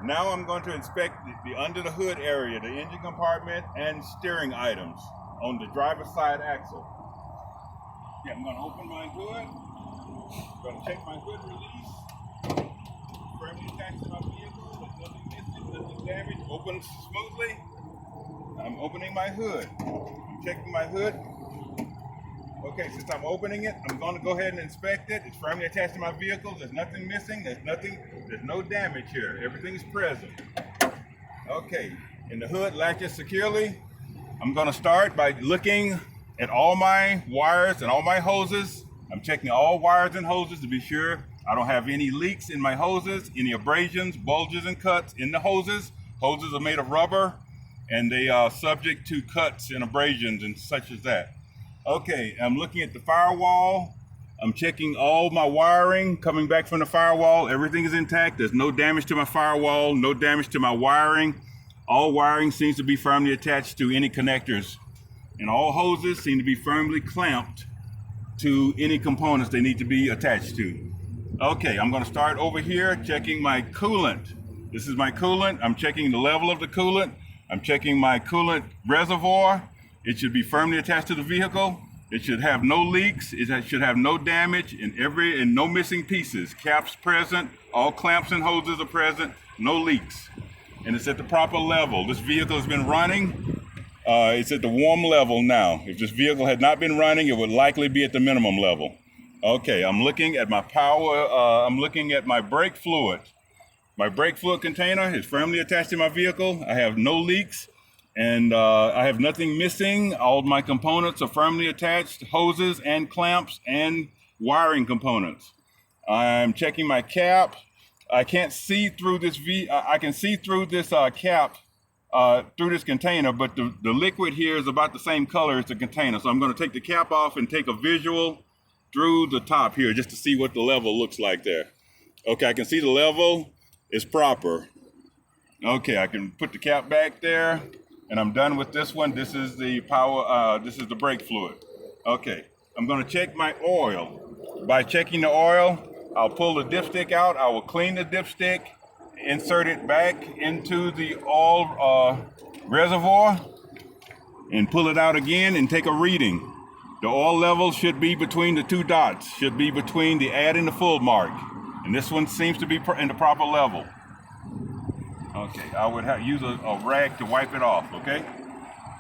Now I'm going to inspect the under the hood area, the engine compartment and steering items on the driver's side axle. Yeah, I'm going to open my hood. I'm going to check my hood release. Firmly attached to my vehicle. There's nothing missing, nothing damaged. Opens smoothly. I'm opening my hood. I'm checking my hood. Okay, since I'm opening it, I'm going to go ahead and inspect it. It's firmly attached to my vehicle. There's nothing missing. There's no damage here. Everything's present. Okay, and the hood latches securely. I'm going to start by looking at all my wires and all my hoses. I'm checking all wires and hoses to be sure I don't have any leaks in my hoses, any abrasions, bulges, and cuts in the hoses. Hoses are made of rubber, and they are subject to cuts and abrasions and such as that. Okay, I'm looking at the firewall. I'm checking all my wiring coming back from the firewall. Everything is intact. There's no damage to my firewall, no damage to my wiring. All wiring seems to be firmly attached to any connectors, and all hoses seem to be firmly clamped to any components they need to be attached to. Okay, I'm going to start over here checking my coolant. This is my coolant. I'm checking the level of the coolant. I'm checking my coolant reservoir. It should be firmly attached to the vehicle. It should have no leaks. It should have no damage and no missing pieces. Caps present. All clamps and hoses are present. No leaks. And it's at the proper level. This vehicle has been running. It's at the warm level now. If this vehicle had not been running, it would likely be at the minimum level. Okay, I'm looking at my power. I'm looking at my brake fluid. My brake fluid container is firmly attached to my vehicle. I have no leaks. And I have nothing missing. All my components are firmly attached, hoses and clamps and wiring components. I'm checking my cap. I can't see through this I can see through this cap, through this container, but the liquid here is about the same color as the container. So I'm going to take the cap off and take a visual through the top here just to see what the level looks like there. Okay, I can see the level is proper. Okay, I can put the cap back there. And I'm done with this one. This is the this is the brake fluid. Okay, I'm gonna check my oil. By checking the oil, I'll pull the dipstick out. I will clean the dipstick, insert it back into the oil reservoir, and pull it out again and take a reading. The oil level should be between the two dots, should be between the add and the full mark. And this one seems to be in the proper level. Okay, I would use a rag to wipe it off, okay?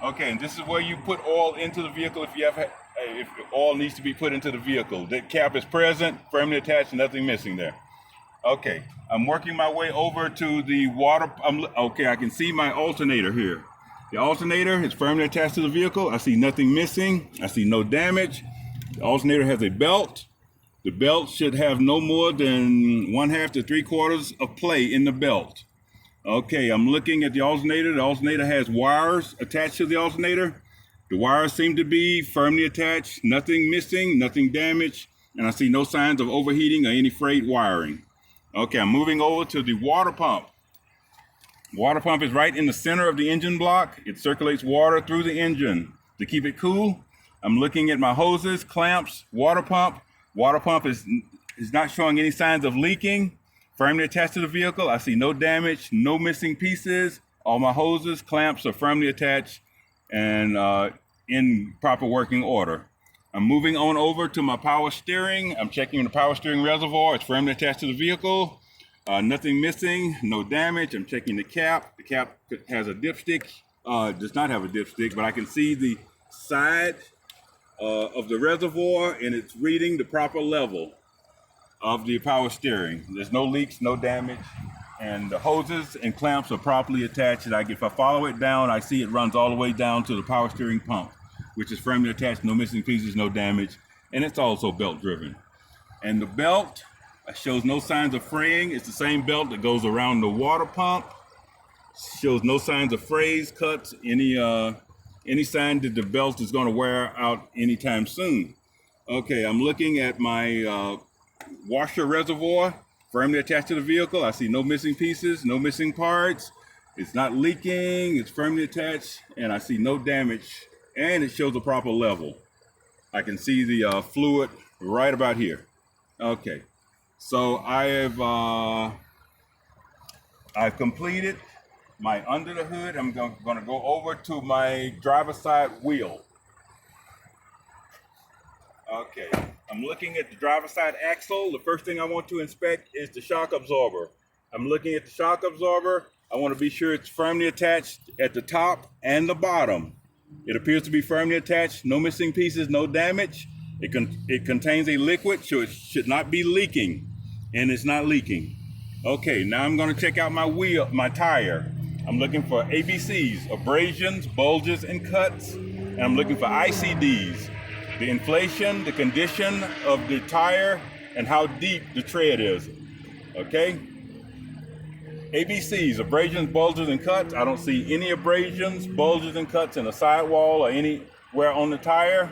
Okay, and this is where you put oil into the vehicle if oil needs to be put into the vehicle. The cap is present, firmly attached, nothing missing there. Okay, I'm working my way over to the water. Okay, I can see my alternator here. The alternator is firmly attached to the vehicle. I see nothing missing. I see no damage. The alternator has a belt. The belt should have no more than 1/2 to 3/4 of play in the belt. Okay, I'm looking at the alternator. The alternator has wires attached to the alternator. The wires seem to be firmly attached, nothing missing, nothing damaged, and I see no signs of overheating or any frayed wiring. Okay, I'm moving over to the water pump. Water pump is right in the center of the engine block. It circulates water through the engine to keep it cool. I'm looking at my hoses, clamps, water pump. Water pump is not showing any signs of leaking. Firmly attached to the vehicle. I see no damage, no missing pieces. All my hoses, clamps are firmly attached and in proper working order. I'm moving on over to my power steering. I'm checking the power steering reservoir. It's firmly attached to the vehicle. Nothing missing, no damage. I'm checking the cap. The cap has a dipstick. Does not have a dipstick, but I can see the side of the reservoir, and it's reading the proper level of the power steering. There's no leaks, no damage, and the hoses and clamps are properly attached. If I follow it down, I see it runs all the way down to the power steering pump, which is firmly attached, no missing pieces, no damage, and it's also belt driven. And the belt shows no signs of fraying. It's the same belt that goes around the water pump. Shows no signs of frays, cuts, any sign that the belt is going to wear out anytime soon. Okay, I'm looking at my washer reservoir, firmly attached to the vehicle. I see no missing pieces, no missing parts. It's not leaking, it's firmly attached, and I see no damage, and it shows a proper level. I can see the fluid right about here. Okay, so I have I've completed my under the hood. I'm going to go over to my driver's side wheel. Okay, I'm looking at the driver's side axle. The first thing I want to inspect is the shock absorber. I'm looking at the shock absorber. I want to be sure it's firmly attached at the top and the bottom. It appears to be firmly attached, no missing pieces, no damage. It contains a liquid, so it should not be leaking, and it's not leaking. Okay, now I'm going to check out my tire. I'm looking for ABCs, abrasions, bulges, and cuts, and I'm looking for ICDs. The inflation, the condition of the tire, and how deep the tread is. Okay? ABCs, abrasions, bulges, and cuts. I don't see any abrasions, bulges, and cuts in the sidewall or anywhere on the tire.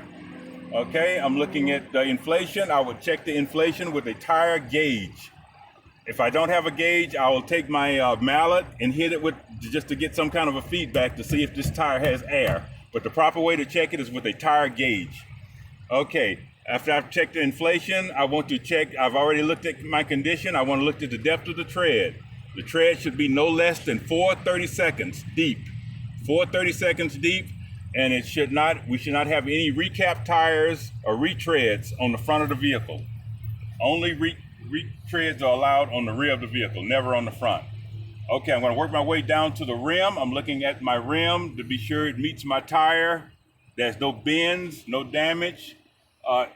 Okay, I'm looking at the inflation. I would check the inflation with a tire gauge. If I don't have a gauge, I will take my mallet and hit it with just to get some kind of a feedback to see if this tire has air. But the proper way to check it is with a tire gauge. Okay, after I've checked the inflation, I want to check, I've already looked at my condition. I want to look at the depth of the tread. The tread should be no less than 430 seconds deep. 430 seconds deep, and we should not have any recap tires or retreads on the front of the vehicle. Only retreads are allowed on the rear of the vehicle, never on the front. Okay, I'm going to work my way down to the rim. I'm looking at my rim to be sure it meets my tire. There's no bends, no damage.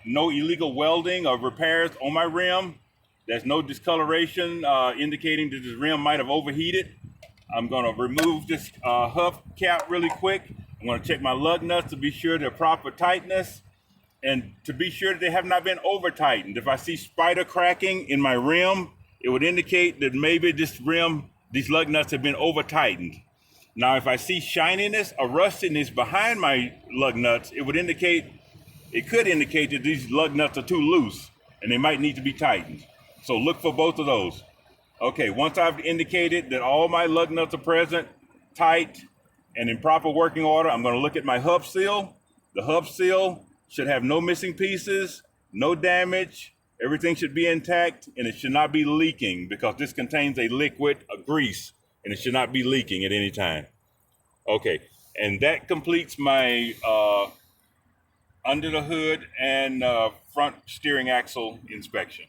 No illegal welding or repairs on my rim. There's no discoloration indicating that this rim might have overheated. I'm going to remove this hubcap really quick. I'm going to check my lug nuts to be sure they're proper tightness and to be sure that they have not been over tightened. If I see spider cracking in my rim, it would indicate that maybe these lug nuts have been over tightened. Now, if I see shininess or rustiness behind my lug nuts, it could indicate that these lug nuts are too loose and they might need to be tightened. So look for both of those. Okay, once I've indicated that all my lug nuts are present, tight, and in proper working order, I'm going to look at my hub seal. The hub seal should have no missing pieces, no damage. Everything should be intact, and it should not be leaking because this contains a liquid, a grease, and it should not be leaking at any time. Okay, and that completes my under the hood and front steering axle inspection.